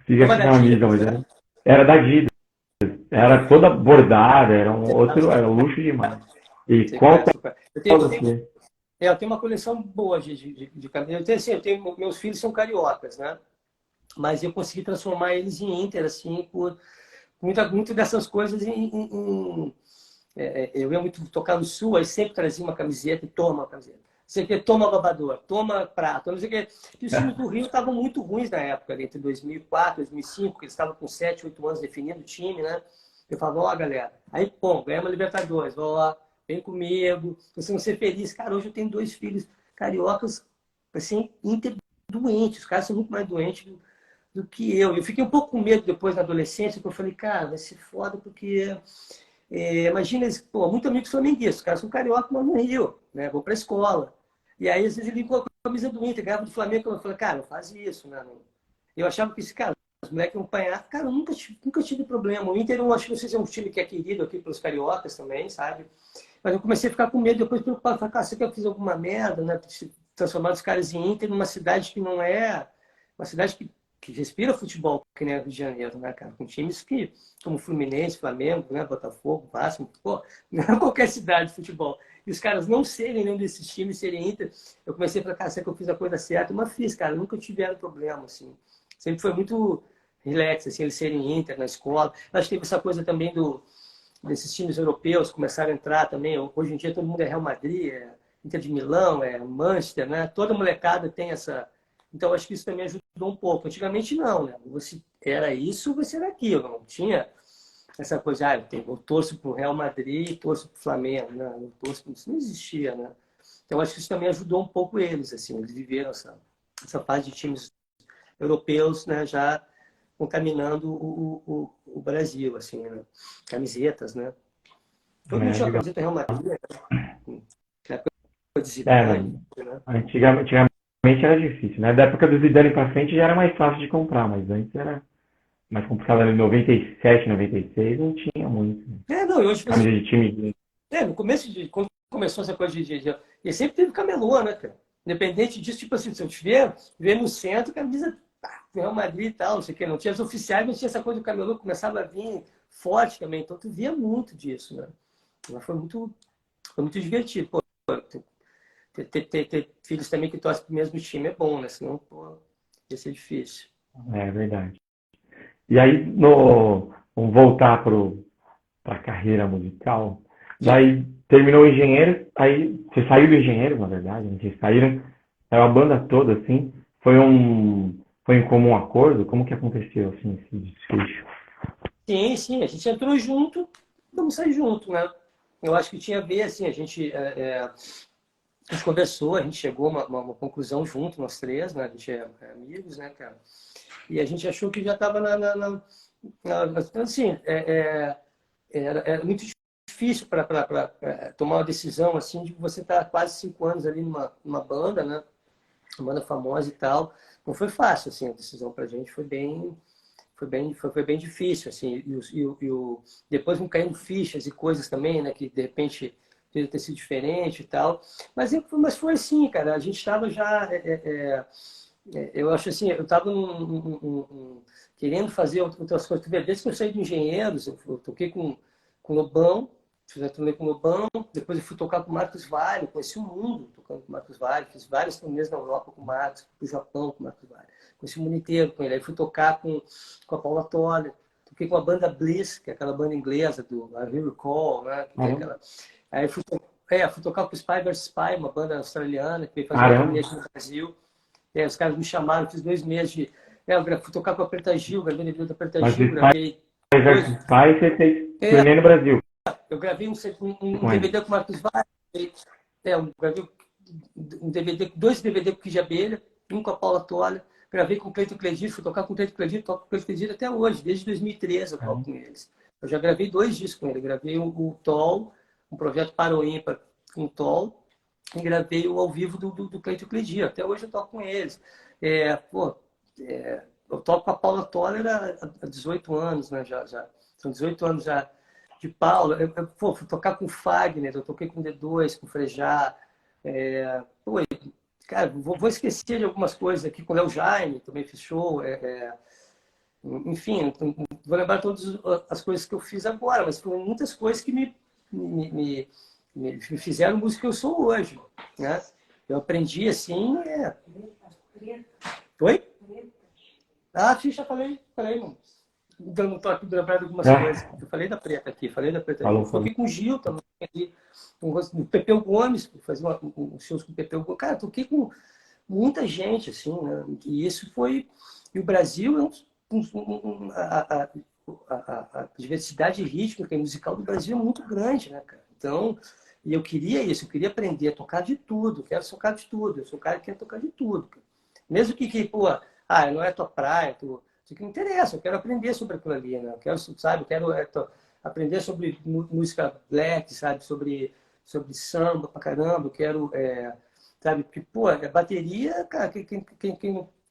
fica com a camisa. Mas era da Adidas. Era toda bordada, era era luxo demais. E eu tenho uma coleção boa de camisas. Meus filhos são cariocas, né? Mas eu consegui transformar eles em Inter, assim, por muito dessas coisas eu ia muito tocar no Sul, aí sempre trazia uma camiseta e toma uma camiseta. Você que toma babador, toma prato, não sei o que. E os times do Rio estavam muito ruins na época, entre 2004 e 2005, que eles estavam com 7, 8 anos definindo o time, né? Eu falava, ó, galera, aí, pô, ganhamos a Libertadores, ó, vem comigo, vocês vão ser felizes. Cara, hoje eu tenho 2 filhos cariocas, assim, Inter doentes, os caras são muito mais doentes do que eu. Eu fiquei um pouco com medo depois na adolescência, porque eu falei, cara, vai ser foda, porque imagina, pô, muito amigos flamenguistas, os caras são carioca, mas no Rio, né? Vou pra escola. E aí, às vezes, ele com a camisa do Inter, ganhava do Flamengo, eu falei, cara, não faz isso, né? Eu achava que esse cara, os moleques iam apanhar. Cara, eu nunca tive problema. O Inter, eu acho que não sei se é um time que é querido aqui pelos cariocas também, sabe? Mas eu comecei a ficar com medo, depois preocupado. Falei, cara, será que eu fiz alguma merda, né? Transformar os caras em Inter numa cidade que não é... Uma cidade que respira futebol, que nem a Rio de Janeiro, né, cara? Com times como Fluminense, Flamengo, né? Botafogo, Vasco, pô, não é qualquer cidade de futebol. E os caras não serem nenhum desses times, serem Inter, eu comecei a falar, cara, será que eu fiz a coisa certa? Mas fiz, cara, nunca tiveram problema, assim. Sempre foi muito relax, assim, eles serem Inter na escola. Acho que teve essa coisa também desses times europeus começaram a entrar também. Hoje em dia todo mundo é Real Madrid, é Inter de Milão, é Manchester, né? Toda molecada tem essa... Então, acho que isso também ajudou um pouco. Antigamente, não, né? Você era isso, você era aquilo. Não tinha essa coisa, eu torço para o Real Madrid, torço para o Flamengo, né? Eu torço, isso não existia, né? Então, acho que isso também ajudou um pouco eles, assim. Eles viveram essa fase de times europeus, né? Já contaminando o Brasil, assim, né? Camisetas, né? Todo mundo tinha uma camiseta Real Madrid, né? De Zidane, né? Antigamente era difícil, né? Da época do Zidane pra frente já era mais fácil de comprar, mas antes era mais complicado. Em 97, 96 não tinha muito. Não, e hoje camisa de time. no começo quando começou essa coisa e sempre teve camelô, né, cara? Independente disso, tipo assim, se eu tiver no centro, camisa Real Madrid e tal, não sei o que, não tinha as oficiais, mas tinha essa coisa do camelô que começava a vir forte também, então tu via muito disso, né? Mas foi muito divertido. Pô, ter filhos também que torcem pro mesmo time é bom, né? Senão, pô, ia ser difícil. É verdade. E aí, vamos voltar para a carreira musical. Daí terminou o engenheiro, aí você saiu do engenheiro, na verdade, vocês saíram, saiu a banda toda, assim. Foi em comum acordo? Como que aconteceu, assim, esse desfecho? Sim, a gente entrou junto, vamos sair junto, né? Eu acho que tinha a ver, assim, a gente conversou, a gente chegou a uma conclusão junto, nós três, né? A gente é amigos, né, cara? E a gente achou que já estava assim, era muito difícil para tomar uma decisão, assim, de você estar quase 5 anos ali numa banda, né? Uma banda famosa e tal. Não foi fácil, assim, a decisão para a gente foi bem difícil, assim, depois vão caindo fichas e coisas também, né, que de repente poderia ter sido diferente e tal, mas foi assim, cara, a gente estava já, eu acho assim, eu estava querendo fazer outras coisas, desde que eu saí de Engenheiros, eu toquei com o Lobão, fiz a turnê com o Lobão, depois eu fui tocar com o Marcos Valle, conheci o mundo tocando com o Marcos Valle, fiz várias turnês na Europa com o Marcos, pro Japão com o Marcos Valle. Conheci o mundo inteiro com ele. Aí fui tocar com a Paula Toller, toquei com a banda Bliss, que é aquela banda inglesa do I Will Recall, né? Aí fui tocar com o Spy vs Spy, uma banda australiana, que veio fazer uma turnê aqui no Brasil. Os caras me chamaram, fiz 2 meses de... eu fui tocar com a Aperta Gil, gravei na vida da Aperta Gil, gravei... Spy vs Spy, você fez turnê no Brasil. Eu gravei um DVD com o Marcos Valle, eu gravei dois DVD com o Kid Abelha, um com a Paula Toller. Gravei com o Cleiton Cledir, fui tocar com o Cleiton Cledir, toco com o Cleiton Cledir até hoje, desde 2013 eu toco com eles. Eu já gravei 2 discos com ele. Gravei o Toll, um projeto para o ímpar com o Toll, e gravei o ao vivo do Cleiton Cledir. Até hoje eu toco com eles. Eu toco com a Paula Toller há 18 anos, né? Já. São 18 anos já de Paula. Fui tocar com o Fagner, eu toquei com o D2, com o Frejá. Cara, vou esquecer de algumas coisas aqui, com o Léo Jaime, também fiz show. Enfim, vou lembrar todas as coisas que eu fiz agora, mas foram muitas coisas que me fizeram a música que eu sou hoje, né? Eu aprendi assim... Oi? Já falei, mano. Dando um toque, lembrar de algumas coisas. Eu falei da Preta aqui, Eu toquei com o Gil também, com o Pepeu Gomes, fazia uns shows com o Pepeu Gomes. Cara, toquei com muita gente, assim, né? E isso foi... E o Brasil a diversidade rítmica e musical do Brasil é muito grande, né, cara? Então, e eu queria isso, eu queria aprender a tocar de tudo, quero tocar de tudo, eu sou o cara que quer tocar de tudo. Cara. Mesmo que não é tua praia, isso que me interessa, eu quero aprender sobre aquilo ali, né? Eu quero aprender sobre música black, sabe? Sobre samba pra caramba, eu quero, sabe? Porque, bateria, cara, quem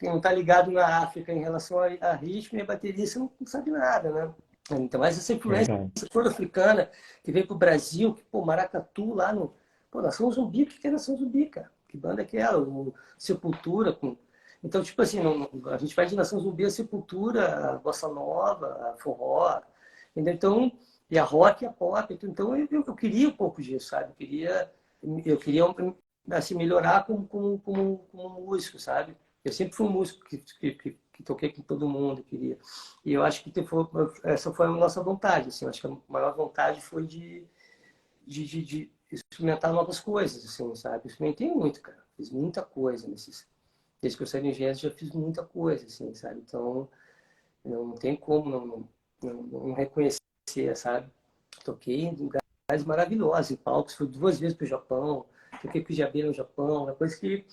não tá ligado na África em relação a ritmo e a bateria, você não sabe nada, né? Então, essa influência toda africana que veio pro Brasil, que, maracatu lá no... Nação Zumbi, o que é Nação Zumbi, cara? Que banda que é? O Sepultura com... Então, tipo assim, a gente vai de Nação Zumbi a Sepultura, a Bossa Nova, a Forró, entendeu? Então, e a rock e a pop. Então, eu queria um pouco disso, sabe? Eu queria assim, melhorar como músico, sabe? Eu sempre fui um músico que toquei com todo mundo, queria. E eu acho que essa foi a nossa vontade, assim. Eu acho que a maior vontade foi de experimentar novas coisas, assim, sabe? Eu experimentei muito, cara. Fiz muita coisa desde que eu saí do Engenheiros, já fiz muita coisa, assim, sabe? Então, não tem como não reconhecer, sabe? Toquei em lugares maravilhosos, em palcos. Fui 2 vezes para o Japão, toquei com o Jabira no Japão, uma coisa que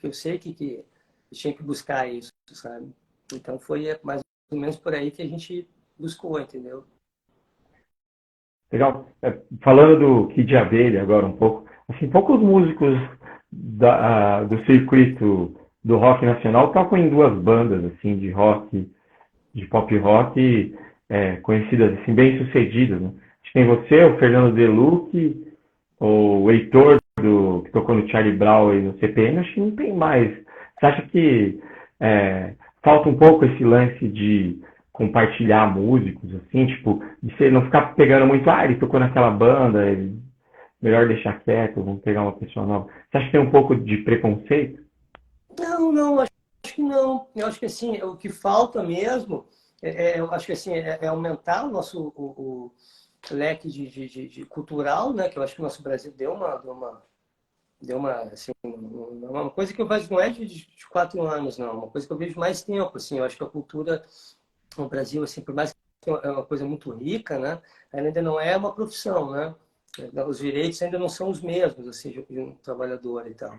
eu sei que eu tinha que buscar isso, sabe? Então, foi mais ou menos por aí que a gente buscou, entendeu? Legal. Falando do Kid Abelha agora um pouco, assim, poucos músicos do circuito do rock nacional tocam em 2 bandas assim de rock, de pop rock, conhecidas assim, bem sucedidas, né? Acho que tem você, o Fernando Deluc, o Heitor que tocou no Charlie Brown e no CPM. Acho que não tem mais. Você acha que falta um pouco esse lance de compartilhar músicos, assim, tipo, de você não ficar pegando muito, ele tocou naquela banda, melhor deixar quieto, vamos pegar uma pessoa nova. Você acha que tem um pouco de preconceito? Não, acho que não. Eu acho que assim, o que falta mesmo, eu acho que assim, é aumentar o nosso o leque de cultural, né? Que eu acho que o nosso Brasil deu uma assim, uma coisa que eu vejo não é de 4 anos, não. Uma coisa que eu vejo mais tempo, assim. Eu acho que a cultura no Brasil, assim, por mais é uma coisa muito rica, né? Ainda não é uma profissão, né? Os direitos ainda não são os mesmos, assim, de um trabalhador e tal.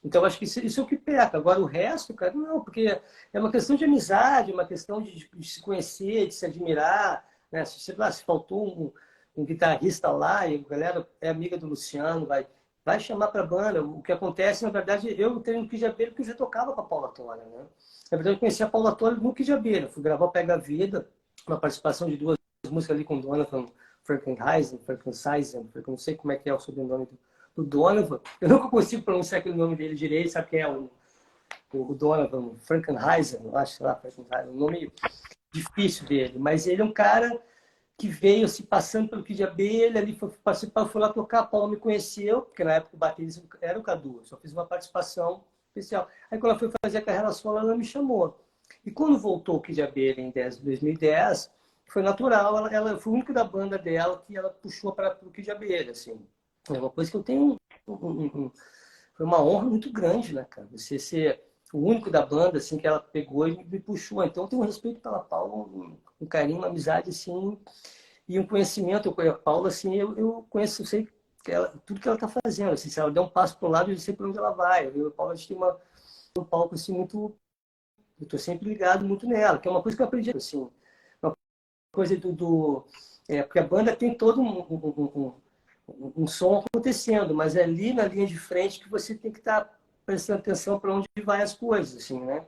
Então, acho que isso é o que peca. Agora, o resto, cara, não, porque é uma questão de amizade, uma questão de se conhecer, de se admirar, né? Se faltou um guitarrista lá e a galera é amiga do Luciano, vai chamar para a banda. O que acontece, na verdade, eu tenho um Kid de Abelha porque eu já tocava com a Paula Toller, né? Na verdade, eu conheci a Paula Toller no Kid de Abelha. Fui gravar o Pega a Vida, uma participação de 2 músicas ali com o Donovan Frankenheisen, eu não sei como é que é o sobrenome do Donovan. Eu nunca consigo pronunciar aquele nome dele direito, sabe quem é o Donovan Frankenheisen, eu acho, sei lá, Frankenheisen, um nome difícil dele, mas ele é um cara que veio se passando pelo Kid de Abelha, ali foi participar, foi lá tocar, a Paula me conheceu, porque na época o baterista era o Cadu, só fiz uma participação especial. Aí quando ela foi fazer a carreira solo, ela me chamou. E quando voltou o Kid de Abelha em 2010, foi natural, ela foi o único da banda dela que ela puxou para o Kid de Abelha, assim. É uma coisa que eu tenho foi uma honra muito grande, né, cara? Você ser o único da banda, assim, que ela pegou e me puxou. Então, eu tenho um respeito pela Paula, um carinho, uma amizade, assim, e um conhecimento. A Paula, assim, eu conheço, eu sei tudo que ela está fazendo. Assim, se ela der um passo para o lado, eu sei para onde ela vai. A Paula, a gente tem um palco, assim, muito... Eu estou sempre ligado muito nela, que é uma coisa que eu aprendi, assim, uma coisa porque a banda tem todo um som acontecendo, mas é ali na linha de frente que você tem que estar prestando atenção para onde vai as coisas, assim, né?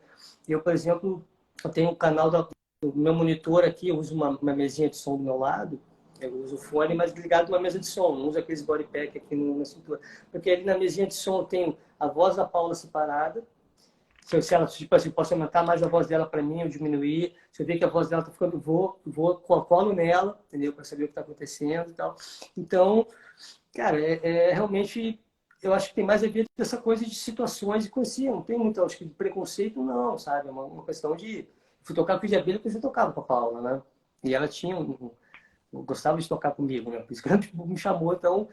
Eu, por exemplo, eu tenho um canal do meu monitor aqui, eu uso uma mesinha de som do meu lado, eu uso o fone, mas ligado a uma mesa de som, não uso aqueles body pack aqui na cintura, porque ali na mesinha de som eu tenho a voz da Paula separada, se ela, tipo assim, posso aumentar mais a voz dela para mim ou diminuir. Se eu ver que a voz dela está ficando, vou colo nela, entendeu? Para saber o que está acontecendo e tal. Então, cara, realmente, eu acho que tem mais a ver com essa coisa de situações e coisinha. Não tem muito, acho que, de preconceito, não, sabe? É uma questão de... Fui tocar com o Kid de Abelha porque você tocava com a Paula, né? E ela tinha gostava de tocar comigo, né? Por isso que ela me chamou, então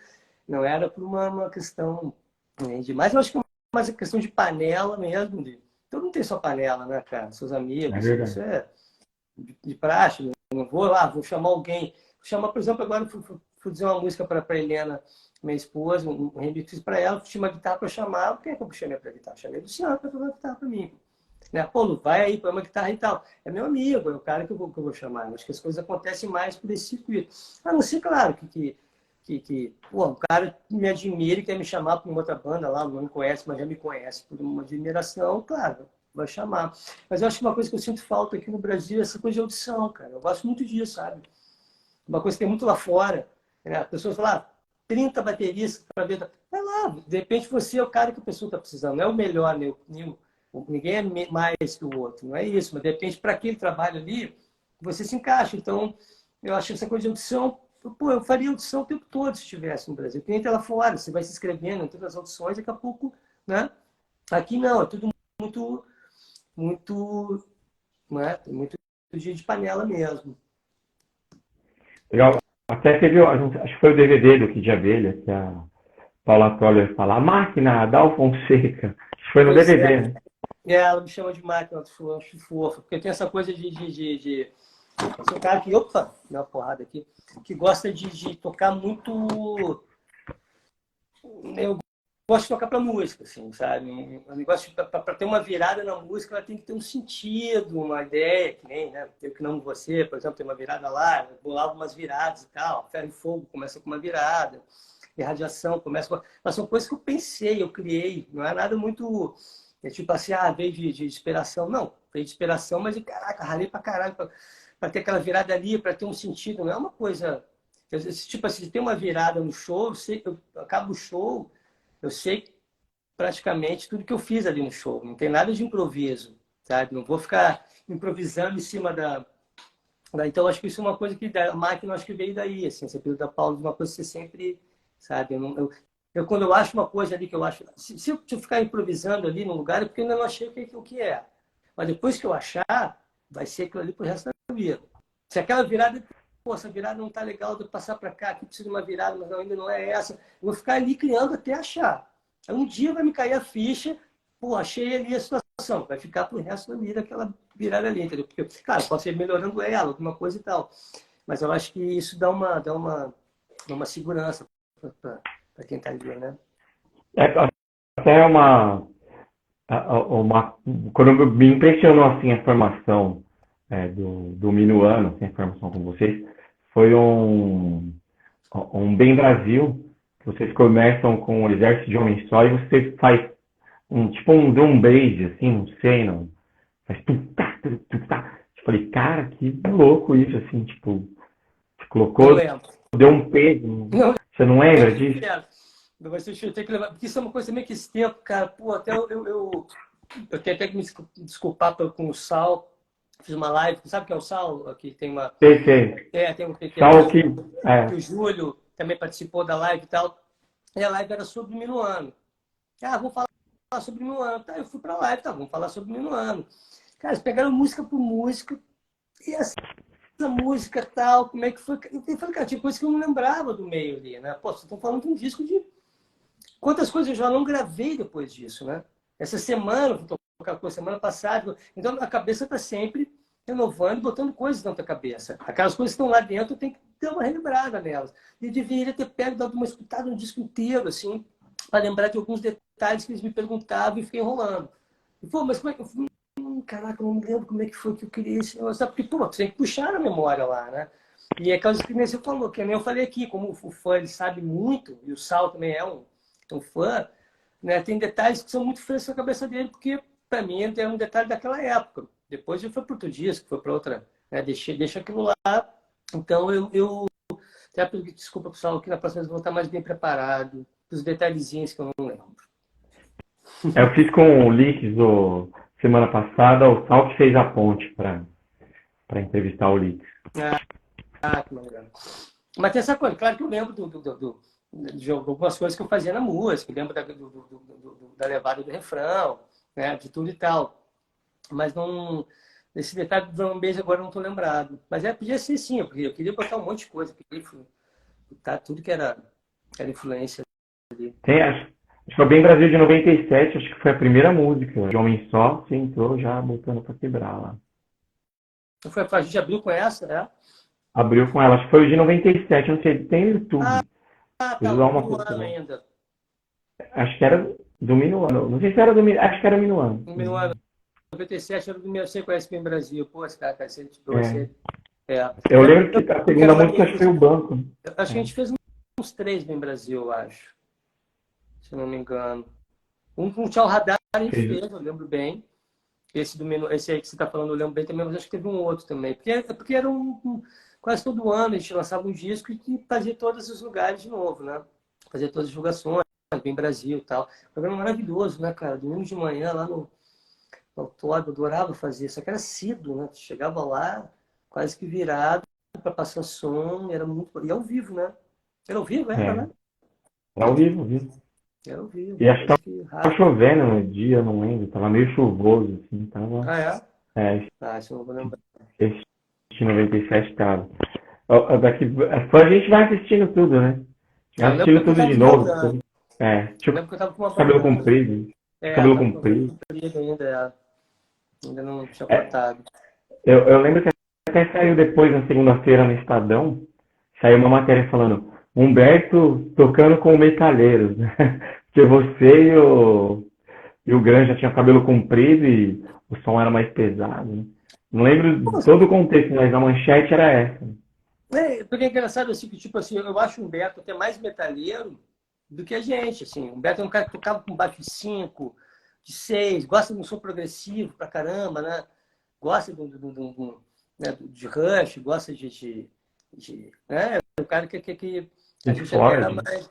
não era por uma questão, né, de mais, eu acho que é mais a questão de panela mesmo, todo mundo tem sua panela, né, cara? Seus É amigos, isso verdade. é de praxe, né? Não vou lá, vou chamar alguém. Vou chamar, por exemplo, agora fui dizer uma música para Helena, minha esposa, um remix para ela, tinha uma guitarra para chamar. Quem é que eu chamei para guitarra? Chamei do Luciano para tocar guitarra para mim. Né? Pô, Lu, vai aí, põe uma guitarra e tal. É meu amigo, é o cara que eu vou chamar. Acho que as coisas acontecem mais por esse circuito. A não ser, claro, pô, o cara me admira e quer me chamar para uma outra banda lá, não me conhece, mas já me conhece por uma admiração, claro, vai chamar. Mas eu acho que uma coisa que eu sinto falta aqui no Brasil é essa coisa de audição, cara. Eu gosto muito disso, sabe? Uma coisa que tem muito lá fora. Né? As pessoas falam, 30 bateristas para ver. Vai lá, de repente você é o cara que a pessoa está precisando, não é o melhor, ninguém é mais que o outro, não é isso, mas de repente para aquele trabalho ali, você se encaixa. Então, eu acho essa coisa de audição, pô, eu faria audição o tempo todo se estivesse no Brasil. Tem lá fora, você vai se inscrevendo em todas as audições, daqui a pouco, né? Aqui não, é tudo muito, né? Muito de panela mesmo. Legal. Até teve, acho que foi o DVD do Kid de Abelha, que a Paula Toller fala, a máquina, Dal Fonseca. Acho que foi no Pois é, DVD, né? ela me chama de máquina, eu acho fofa, porque tem essa coisa de sou um cara que, opa, deu uma porrada aqui, que gosta de tocar muito. Eu gosto de tocar para música, assim, sabe? Um negócio para ter uma virada na música, ela tem que ter um sentido, uma ideia, que nem, né? Eu que não você, por exemplo, tem uma virada lá, eu bolava umas viradas e tal. Ferro e Fogo começa com uma virada, e Radiação começa com. Mas são coisas que eu pensei, eu criei, não é nada muito. É tipo assim, veio de inspiração. Não, veio de inspiração, mas caraca, ralei pra caralho para ter aquela virada ali, para ter um sentido. Não é uma coisa. Tipo assim, se tem uma virada no show, eu acabo o show, eu sei praticamente tudo que eu fiz ali no show. Não tem nada de improviso, sabe? Não vou ficar improvisando em cima Então, acho que isso é uma coisa que a máquina acho que veio daí, assim, essa coisa da Paulo, uma coisa que você sempre, sabe? Quando eu acho uma coisa ali que eu acho... Se eu ficar improvisando ali no lugar, é porque eu ainda não achei o que é. Mas depois que eu achar, vai ser aquilo ali pro resto da vida. Se aquela virada... Pô, essa virada não tá legal, de passar para cá, aqui precisa de uma virada, mas ainda não é essa. Eu vou ficar ali criando até achar. Aí um dia vai me cair a ficha, pô, achei ali a situação. vai ficar pro resto da vida aquela virada ali, entendeu? Porque, claro, posso ir melhorando ela, alguma coisa e tal. Mas eu acho que isso dá uma segurança para quem tá ali, né? Até quando me impressionou assim a formação do Minuano, assim, a formação com vocês, foi um Bem Brasil, que vocês começam com um exército de homens só e você faz tipo um drum bass, assim, não sei, não. Faz tum-tá, tum-tá. Eu falei, cara, que louco isso, assim, tipo, você Não colocou, lembro. deu um peso. Não Você não lembra disso? lembro. Mas eu tenho que levar, porque isso é uma coisa meio que esse tempo, cara. Pô, até eu tenho até que me desculpar com o Sal. Fiz uma live, sabe o que é o Sal? Aqui tem uma. Sei, sei. Tem um Só o pequeno. que. Que o Júlio também participou da live e tal. E a live era sobre o Minuano. Vou falar sobre o Minuano. Tá, eu fui pra live, tá, vamos falar sobre o Minuano. Cara, eles pegaram música por música. E essa música tal, como é que foi? Eu falei, cara, tinha coisa que eu não lembrava do meio ali, né? Pô, vocês estão falando de um disco de. Quantas coisas eu já não gravei depois disso, né? Essa semana, vou tocar com a semana passada. Então a cabeça está sempre renovando, botando coisas dentro da cabeça. Aquelas coisas que estão lá dentro, eu tenho que dar uma relembrada nelas. E eu deveria ter pego, dado uma escutada no disco inteiro, assim, para lembrar de alguns detalhes que eles me perguntavam e fiquei enrolando. E, pô, mas como é que eu fui? Caraca, eu não me lembro como é que foi que eu queria esse negócio. Porque, pô, você tem que puxar a memória lá, né? E é aquelas que você falou, que nem eu falei aqui, como o fã ele sabe muito, e o Sal também é um fã, né? Tem detalhes que são muito frescos na cabeça dele, porque para mim é um detalhe daquela época. Depois ele foi para outro disco, foi para outra, né? Deixa aquilo lá. Então eu até pedir desculpa pro Sal, que na próxima vez eu vou estar mais bem preparado, os detalhezinhos que eu não lembro. Eu fiz com o Leaks semana passada, o Sal que fez a ponte para entrevistar o Leaks. Que maneiro. Mas tem essa coisa, claro que eu lembro de algumas coisas que eu fazia na música, eu lembro da levada do refrão, né, de tudo e tal. Mas não, esse detalhe do drum bass agora eu não estou lembrado. Mas podia ser sim, porque eu queria botar um monte de coisa, eu queria botar tudo que era influência ali. Acho que foi Bem Brasil de 97, acho que foi a primeira música de Homem Só, você entrou já botando para quebrar lá. A gente abriu com essa, né? Abriu com ela, acho que foi o de 97, não sei, tem no YouTube. Tá, Eu vou o dar uma Minuano procurada. ainda. Acho que era do Minuano, não sei se era do Minuano, acho que era Minuano. O Minuano 97 era do meu, você conhece bem o Brasil, pô, esse cara, Eu lembro que a segunda música acho que foi o Banco. Acho que a gente fez uns 3 bem Brasil, eu acho. Se eu não me engano. Um com o Tchau Radar a gente fez, eu lembro bem. Esse aí que você está falando, eu lembro bem também, mas acho que teve um outro também. Porque era quase todo ano a gente lançava um disco e fazia todos os lugares de novo, né? Fazia todas as divulgações, bem Brasil e tal. Programa maravilhoso, né, cara? Domingo de manhã lá no autódromo, adorava fazer. Só que era cedo, né? Chegava lá, quase que virado para passar som, era muito. E ao vivo, né? Era ao vivo, né? Era ao vivo, viu? Era ao vivo. E acho que tava chovendo no dia, não lembro. Tava meio chuvoso, assim. Tava... Isso eu não vou lembrar. Esse de 97 tava. A gente vai assistindo tudo, né? Vai assistindo tudo de novo. Lembro que eu tava com uma cabelo comprido. Cabelo comprido. Ainda não tinha cortado. Eu lembro que até saiu depois, na segunda-feira, no Estadão, saiu uma matéria falando Humberto tocando com metalheiros, né? Porque você e o Gran já tinham cabelo comprido e o som era mais pesado, né? Não lembro todo o contexto, mas a manchete era essa. Porque é engraçado assim, que tipo assim, eu acho o Humberto até mais metalheiro do que a gente, assim. O Humberto é um cara que tocava com baixo de 5, de 6, gosta de um som progressivo pra caramba, né? Gosta de Rush, gosta de né? O cara que a gente era mais...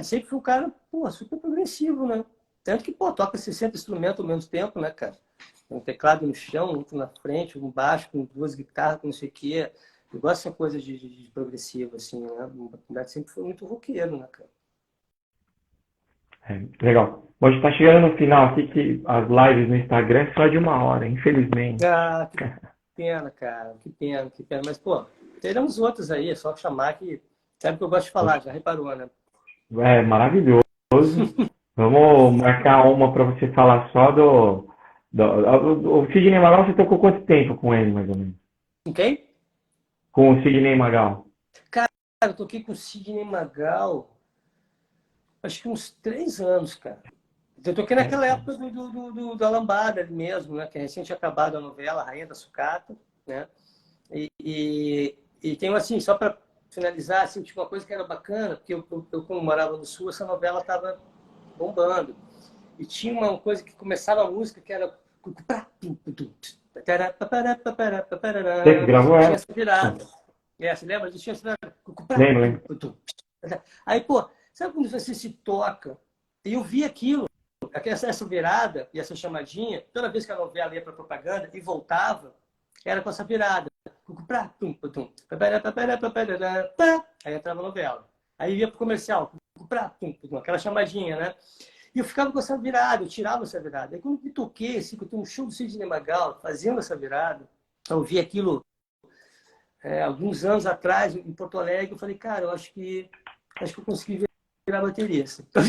sempre foi um cara, pô, super progressivo, né? Tanto que, pô, toca 60 instrumentos ao mesmo tempo, né, cara? Um teclado no chão, outro na frente, um baixo com 2 guitarras, com não sei o quê. Eu gosto dessa coisa de progressivo, assim, né? O Humberto sempre foi muito roqueiro, né, cara? Legal. Bom, a gente tá chegando no final aqui, que as lives no Instagram é só de 1 hora, infelizmente. Que pena, cara. Que pena. Mas, pô, teremos outras aí, é só chamar que... Sabe o que eu gosto de falar, já reparou, né? Maravilhoso. Vamos marcar uma para você falar só O Sidney Magal, você tocou quanto tempo com ele, mais ou menos? Com quem? Com o Sidney Magal. Cara, eu toquei com o Sidney Magal, acho que uns 3 anos, cara. Eu toquei naquela época da Lambada mesmo, né? Que é recente acabado a novela, Rainha da Sucata, né? E tem assim, só para finalizar, assim, tinha uma coisa que era bacana, porque eu quando morava no Sul, essa novela estava bombando. E tinha uma coisa que começava a música que era... Você que gravou Tinha ela? essa virada. Você lembra? Tinha essa virada. Lembro. Aí, pô, sabe quando você se toca? E eu vi aquilo, essa virada e essa chamadinha, toda vez que a novela ia para propaganda e voltava, era com essa virada. Aí entrava a novela. Aí ia pro comercial, aquela chamadinha, né? E eu ficava com essa virada, eu tirava essa virada. Aí quando me toquei, assim, que eu tenho um show do Sidney Magal fazendo essa virada, eu vi aquilo alguns anos atrás, em Porto Alegre, eu falei, cara, eu acho que eu consegui virar bateria. Assim. Então,